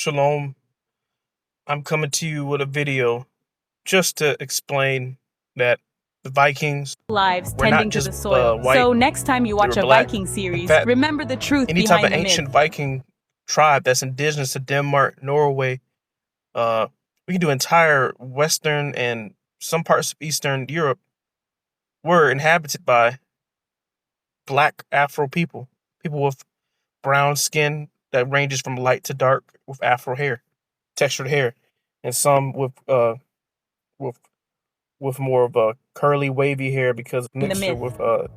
Shalom. I'm coming to you with a video just to explain that the Vikings lives were not tending to the just soil. white, So next time you they watch were a black. Viking In series, fact, remember the truth any type behind of the ancient myth. Viking tribe that's indigenous to Denmark, Norway, we can do entire Western and some parts of Eastern Europe were inhabited by black Afro people, people with brown skin that ranges from light to dark with Afro hair, textured hair, and some with with more of a curly, wavy hair because of mixture myth. with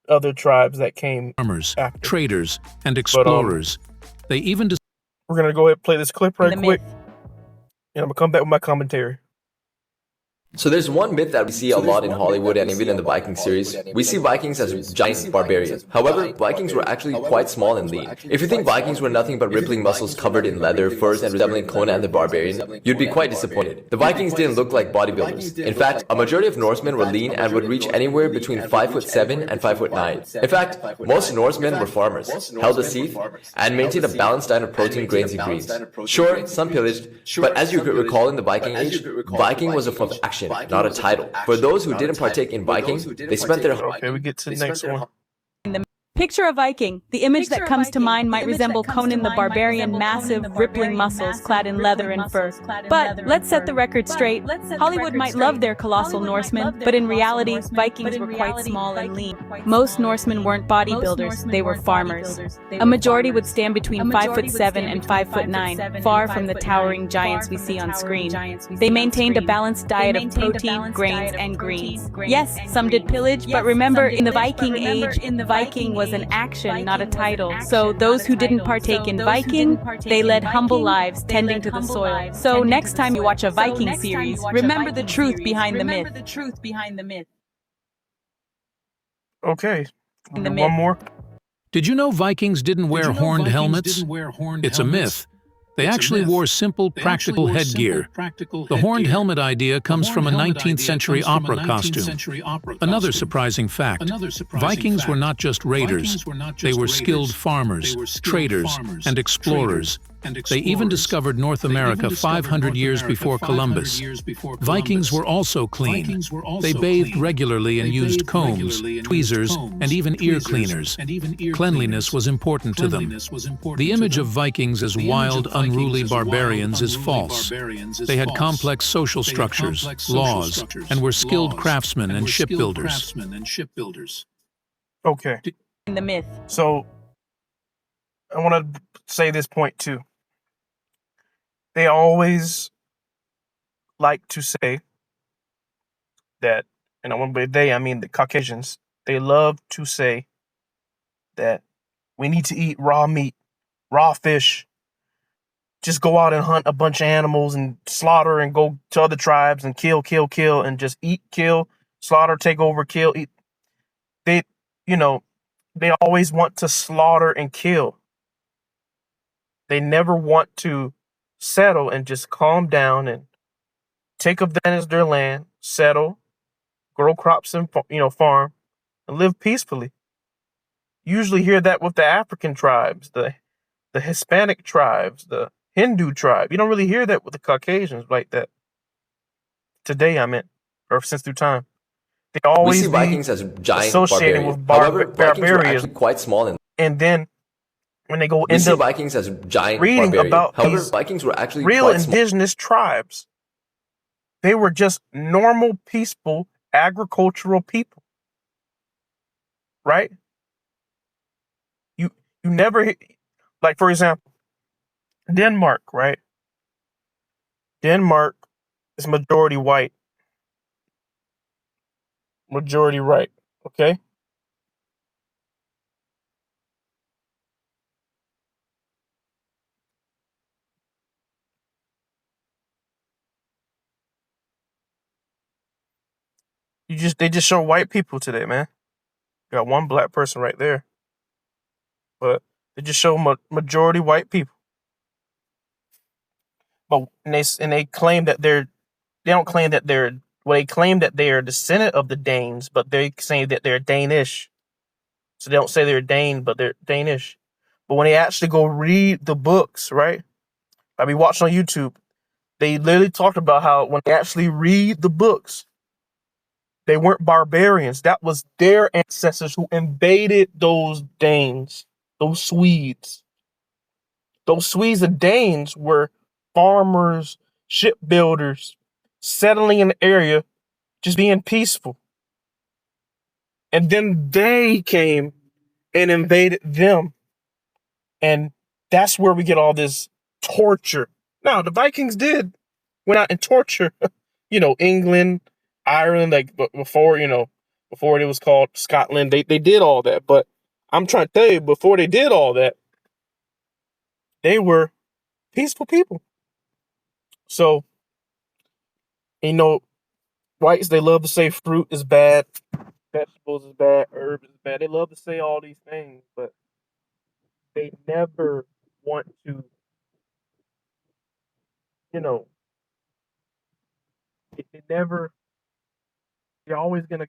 other tribes that came farmers, after. traders, and But explorers. They even we're gonna go ahead and play this clip right The quick, myth. and I'm gonna come back with my commentary. So there's one myth that we see a lot in Hollywood and even in the Viking series. We see Vikings as giant barbarians. However, Vikings were actually quite small and lean. If you think Vikings were nothing but rippling muscles covered in leather, furs, and resembling Conan the Barbarian, you'd be quite disappointed. The Vikings didn't look like bodybuilders. In fact, a majority of Norsemen were lean and would reach anywhere between 5'7" and 5'9". In fact, most Norsemen were farmers, held a seat, and maintained a balanced diet of protein, grains, and greens. Sure, some pillaged, but as you could recall in the Viking Age, Viking was a form of action, not a title. For those who didn't partake in Viking, they spent their... Okay, we get to the next one. Picture a Viking. The image that comes to mind might resemble Conan the Barbarian, massive, rippling muscles clad in leather and fur. But let's set the record straight. Hollywood might love their colossal Norsemen, but in reality, Vikings were quite small and lean. Most Norsemen weren't bodybuilders, they were farmers. A majority would stand between 5'7" and 5'9", far from the towering giants we see on screen. They maintained a balanced diet of protein, grains, and greens. Yes, some did pillage, but remember, in the Viking Age, Viking was an action, not a title. So those who didn't partake in Viking, they led humble lives tending to the soil. So next time you watch a Viking series, remember the truth behind the myth. Okay, The one myth. more. Did you know Vikings didn't wear horned helmets? It's a myth. They actually wore simple, practical headgear. The horned helmet idea comes from a 19th century opera costume. Another surprising fact, Vikings were not just raiders. They were skilled farmers, traders, and explorers. They even discovered North America 500 years before Columbus. Vikings were also clean. They bathed regularly and used combs, tweezers, and even ear cleaners. Cleanliness was important to them. The image of Vikings as wild, unruly barbarians is false. They had complex social structures, laws, and were skilled craftsmen and shipbuilders. Okay, The myth. so I want to say this point too. They always like to say that, and by they, I mean the Caucasians, they love to say that we need to eat raw meat, raw fish, just go out and hunt a bunch of animals and slaughter and go to other tribes and kill, and just eat, kill, slaughter, take over, kill, eat. They, they always want to slaughter and kill. They never want to settle and just calm down and take advantage of their land, settle, grow crops and farm, and live peacefully. You usually hear that with the African tribes, the Hispanic tribes, the Hindu tribe. You don't really hear that with the Caucasians like that. Today, or since through time, they We always see Vikings as giant associated barbarians. with However, Vikings were barbarians. actually quite small And then when they go We see into Vikings as giant reading barbarians. about However, these Vikings were actually real quite small. indigenous tribes, they were just normal, peaceful, agricultural people, right? You never like, for example, Denmark, right? Denmark is majority white, okay? They just show white people today, man. Got one black person right there, but they just show majority white people. But they claim that they don't claim that they claim that they are descendant of the Danes, but they say that they're Danish. So they don't say they're Dane, but they're Danish. But when they actually go read the books, right? I be watching on YouTube. They literally talked about how when they actually read the books, they weren't barbarians. That was their ancestors who invaded those Danes, those Swedes. Those Swedes and Danes were farmers, shipbuilders, settling in the area, just being peaceful. And then they came and invaded them. And that's where we get all this torture. Now, the Vikings did went out and torture, England, Ireland, like before, before it was called Scotland. They did all that. But I'm trying to tell you, before they did all that, they were peaceful people. So, you know, whites, they love to say fruit is bad, vegetables is bad, herb is bad. They love to say all these things, but they never want to, you know, they never, they're always going to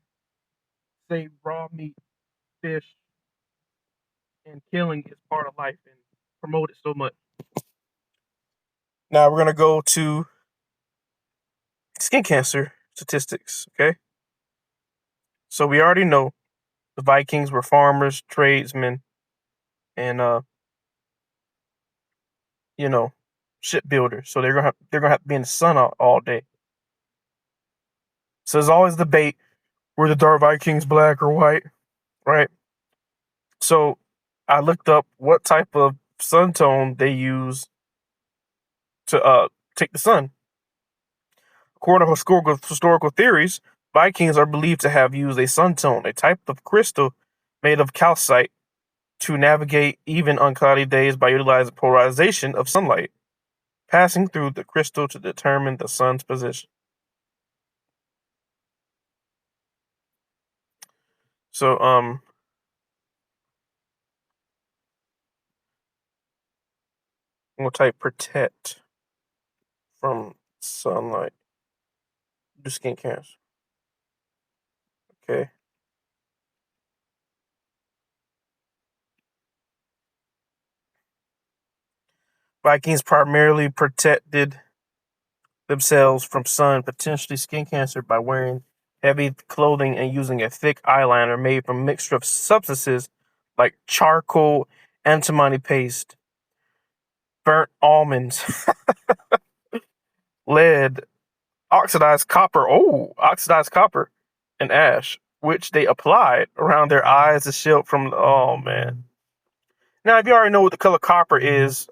say raw meat, fish, and killing is part of life and promote it so much. Now we're going to go to skin cancer statistics, okay? So we already know the Vikings were farmers, tradesmen, and shipbuilders. So they're gonna have to be in the sun all day. So there's always debate: were the Dark Vikings black or white, right? So I looked up what type of sun tone they use to take the sun. According to historical theories, Vikings are believed to have used a sun tone, a type of crystal made of calcite, to navigate even on cloudy days by utilizing polarization of sunlight passing through the crystal to determine the sun's position. So, I'm gonna type protect from sunlight. Do skin cancer. Okay. Vikings primarily protected themselves from sun, potentially skin cancer, by wearing heavy clothing and using a thick eyeliner made from a mixture of substances like charcoal, antimony paste, burnt almonds, lead, oxidized copper and ash, which they applied around their eyes to shield from. Oh man! Now, if you already know what the color copper is,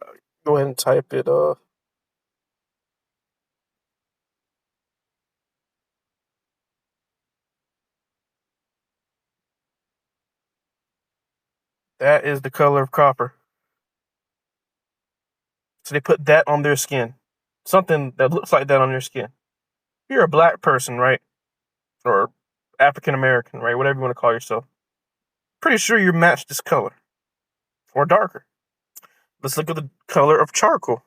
go ahead and type it. That is the color of copper. So they put that on their skin, something that looks like that on their skin. If you're a black person, right, or African American, right, whatever you want to call yourself, pretty sure you match this color or darker. Let's look at the color of charcoal.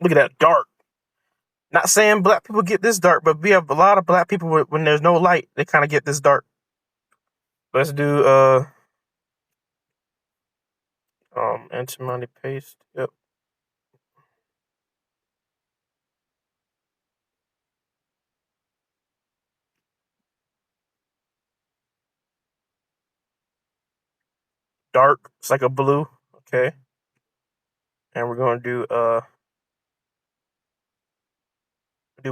Look at that dark. Not saying black people get this dark, but we have a lot of black people when there's no light, they kind of get this dark. Let's do antimony paste. Yep. Dark. It's like a blue. Okay. And we're gonna do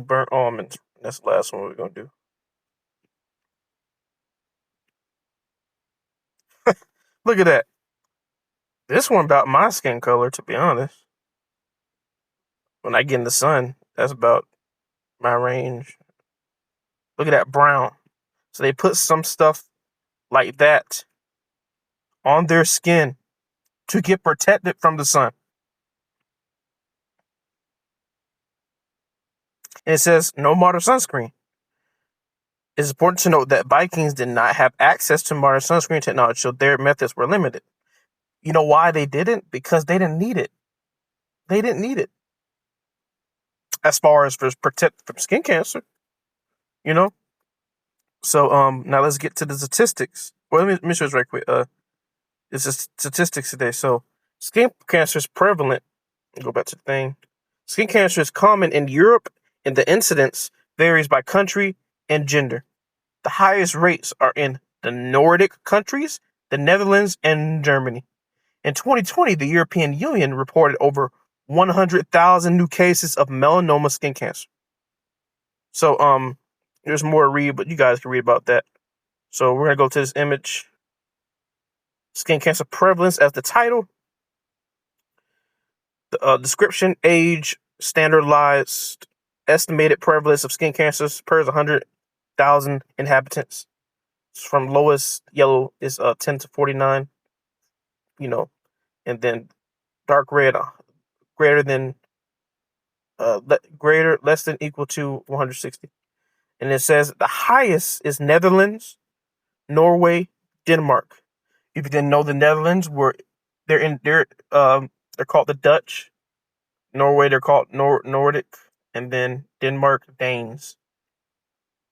burnt almonds. That's the last one we're gonna do. Look at that. This one about my skin color, to be honest. When I get in the sun, that's about my range. Look at that brown. So they put some stuff like that on their skin to get protected from the sun. And it says no modern sunscreen. It's important to note that Vikings did not have access to modern sunscreen technology, so their methods were limited. You know why they didn't? Because they didn't need it. They didn't need it. As far as for protect from skin cancer, you know? So now let's get to the statistics. Well, let me show this right quick. It's just statistics today. So skin cancer is prevalent. Go back to the thing. Skin cancer is common in Europe, and the incidence varies by country and gender. The highest rates are in the Nordic countries, the Netherlands, and Germany. In 2020, the European Union reported over 100,000 new cases of melanoma skin cancer. So there's more to read, but you guys can read about that. So we're gonna go to this image. Skin cancer prevalence as the title. The description: age, standardized, estimated prevalence of skin cancers per 100,000 inhabitants. From lowest yellow is 10 to 49. And then dark red greater than less than equal to 160. And it says the highest is Netherlands, Norway, Denmark. If you didn't know, the Netherlands they're called the Dutch. Norway, they're called Nordic, and then Denmark, Danes.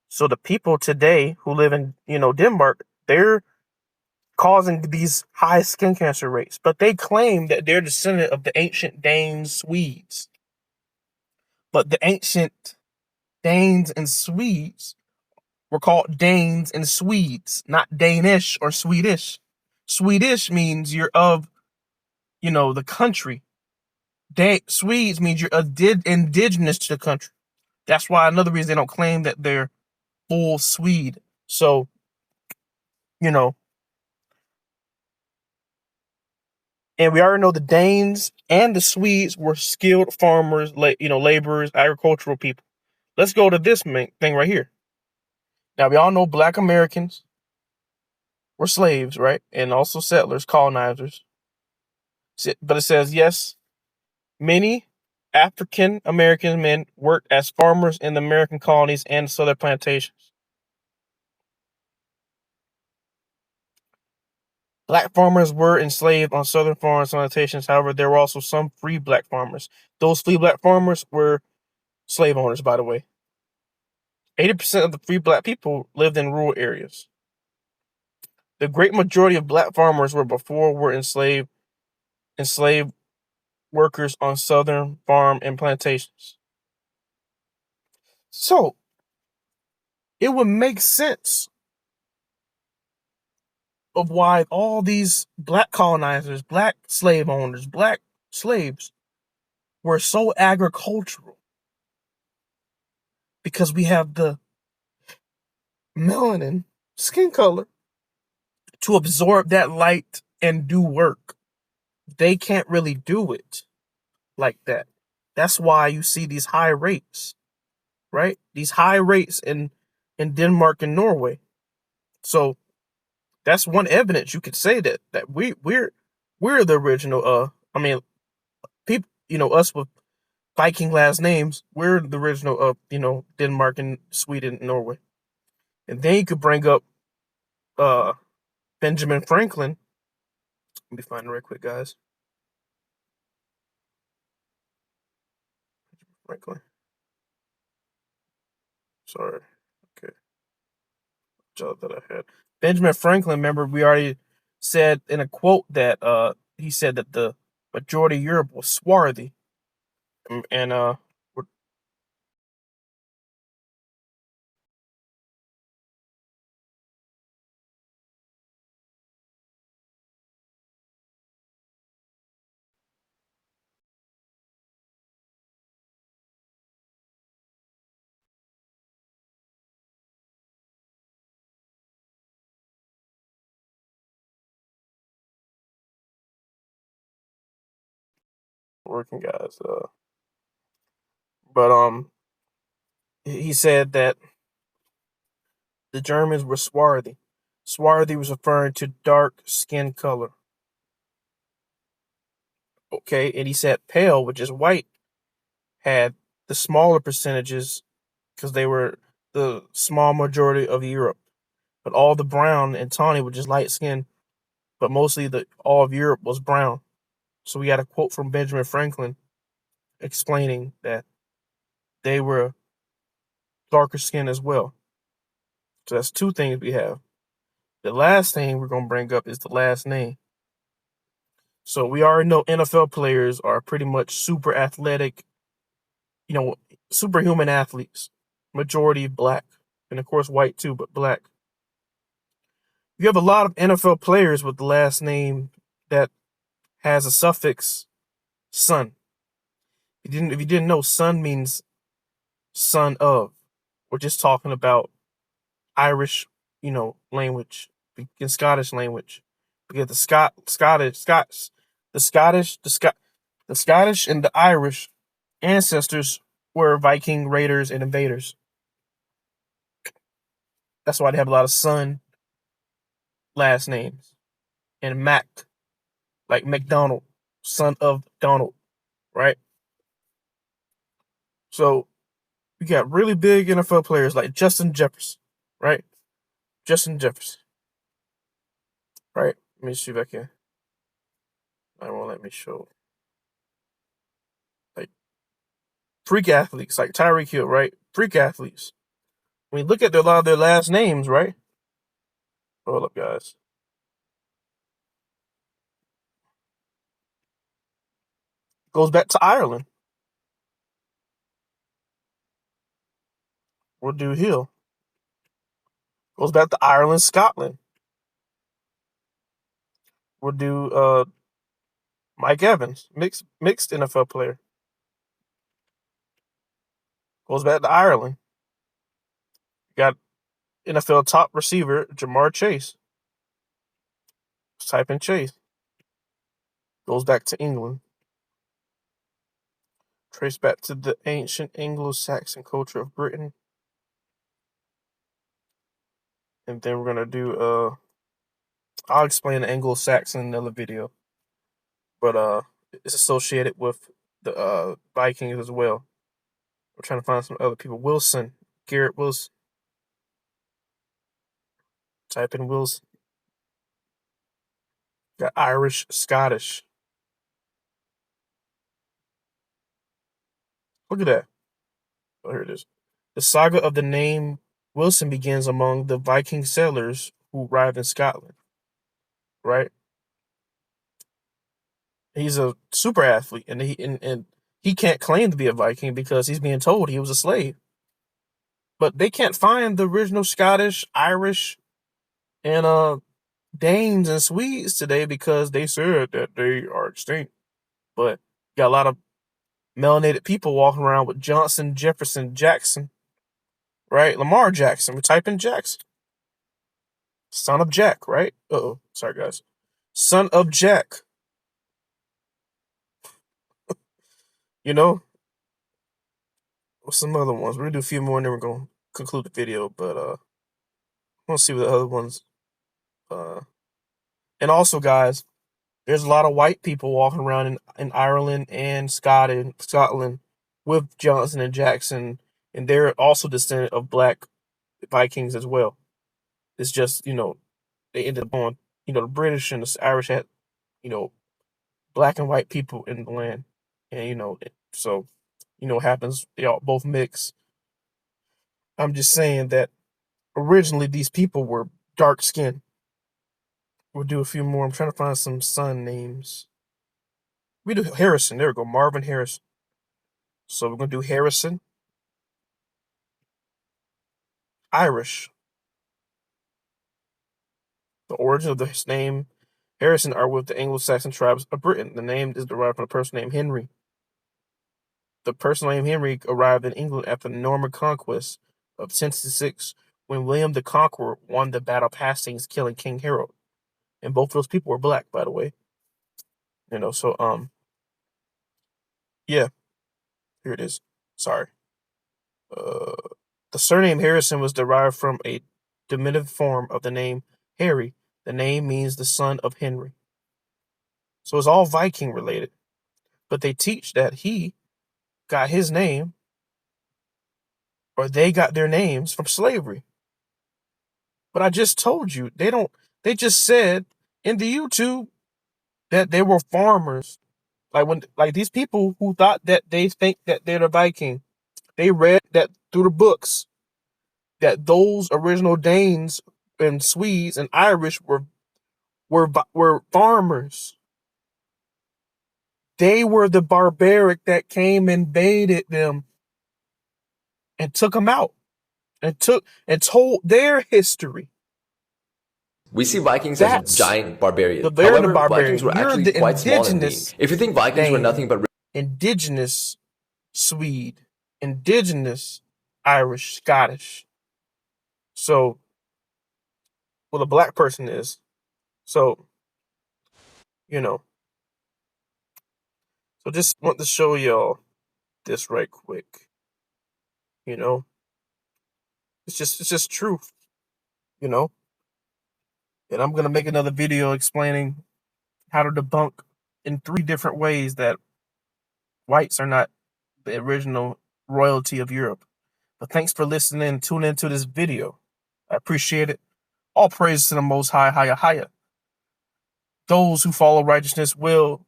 So the people today who live in Denmark, they're causing these high skin cancer rates, but they claim that they're descendant of the ancient Danes, Swedes. But the ancient Danes and Swedes were called Danes and Swedes, not Danish or Swedish. Swedish means you're of, the country. Swedes means you're indigenous to the country. That's why another reason they don't claim that they're full Swede. So, you know, and we already know the Danes and the Swedes were skilled farmers, laborers, agricultural people. Let's go to this thing right here. Now, we all know Black Americans were slaves, right? And also settlers, colonizers. But it says, yes, many African American men worked as farmers in the American colonies and southern plantations. Black farmers were enslaved on southern farms and plantations. However, there were also some free black farmers. Those free black farmers were slave owners, by the way. 80% of the free black people lived in rural areas. The great majority of black farmers were enslaved workers on southern farm and plantations. So it would make sense of why all these black colonizers, black slave owners, black slaves were so agricultural, because we have the melanin skin color to absorb that light and do work. They can't really do it like that. That's why you see these high rates, right? These high rates in Denmark and Norway. So that's one evidence you could say that we're the original. People, us with Viking last names, we're the original of Denmark and Sweden and Norway. And then you could bring up Benjamin Franklin. Let me find it real quick, guys. Franklin. Sorry. Okay. Job that I had. Benjamin Franklin, remember we already said in a quote that he said that the majority of Europe was swarthy. And working guys. But he said that the Germans were swarthy. Swarthy was referring to dark skin color. Okay, and he said pale, which is white, had the smaller percentages because they were the small majority of Europe. But all the brown and tawny were just light skin. But mostly all of Europe was brown. So we got a quote from Benjamin Franklin explaining that they were darker skin as well. So that's two things we have. The last thing we're going to bring up is the last name. So we already know NFL players are pretty much super athletic, superhuman athletes. Majority black. And of course white too, but black. You have a lot of NFL players with the last name that has a suffix son. If you didn't know, son means son of. We're just talking about Irish, language, in Scottish language. Because the Scottish and the Irish ancestors were Viking raiders and invaders. That's why they have a lot of son last names. And Mac, like McDonald, son of Donald, right? So we got really big NFL players like Justin Jefferson, right? Justin Jefferson, right? Let me see if I can. I won't let me show. Like freak athletes, like Tyreek Hill, right? Freak athletes. When you look at a lot of their last names, right? Hold up, guys. Goes back to Ireland. We'll do Hill. Goes back to Ireland, Scotland. We'll do Mike Evans, mixed NFL player. Goes back to Ireland. Got NFL top receiver Jamar Chase. Just type in Chase. Goes back to England. Trace back to the ancient Anglo-Saxon culture of Britain. And then we're gonna do I'll explain the Anglo-Saxon in another video. But it's associated with the Vikings as well. We're trying to find some other people. Wilson, Garrett Wilson. Type in Wilson. Got Irish, Scottish. Look at that. Oh, here it is. The saga of the name Wilson begins among the Viking settlers who arrived in Scotland. Right? He's a super athlete, and he can't claim to be a Viking because he's being told he was a slave. But they can't find the original Scottish, Irish, and Danes and Swedes today because they said that they are extinct. But got a lot of melanated people walking around with Johnson, Jefferson, Jackson, right? Lamar Jackson. We type in Jackson. Son of Jack, right? Uh-oh. Sorry, guys. Son of Jack. You know? What's some other ones? We're gonna do a few more and then we're gonna conclude the video, but I wanna see what the other ones and also guys, there's a lot of white people walking around in Ireland and Scotland with Johnson and Jackson, and they're also descendant of black Vikings as well. It's just, they ended up on, the British and the Irish had, you know, black and white people in the land. And, so, what happens, they all both mix. I'm just saying that originally these people were dark skinned. We'll do a few more. I'm trying to find some son names. We do Harrison. There we go. Marvin Harrison. So we're going to do Harrison. Irish. The origin of his name, Harrison, are with the Anglo-Saxon tribes of Britain. The name is derived from a person named Henry. The person named Henry arrived in England after the Norman conquest of 1066 when William the Conqueror won the Battle of Hastings, killing King Harold. And both of those people were black, by the way. Yeah, here it is. Sorry. The surname Harrison was derived from a diminutive form of the name Harry. The name means the son of Henry. So it's all Viking related. But they teach that he got his name, or they got their names from slavery. But I just told you, they just said in the YouTube that they were farmers. Like these people who thought that they think that they're the Viking, they read that through the books that those original Danes and Swedes and Irish were farmers. They were the barbaric that came and invaded them and took them out and told their history. We see Vikings as giant barbarians. They're However, the barbarian. Vikings were You're actually the quite small and lean. indigenous If you think Vikings were Dane, nothing but indigenous Swede, indigenous Irish, Scottish. So, well, a black person is. So, you know. So just want to show y'all this right quick. You know. It's just truth. You know. And I'm gonna make another video explaining how to debunk in 3 different ways that whites are not the original royalty of Europe. But thanks for listening and tuning into this video. I appreciate it. All praise to the Most High, higher, higher. Those who follow righteousness will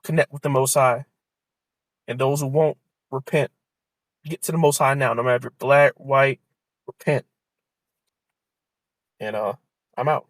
connect with the Most High. And those who won't, repent. Get to the Most High now, no matter if you're black, white, repent. And I'm out.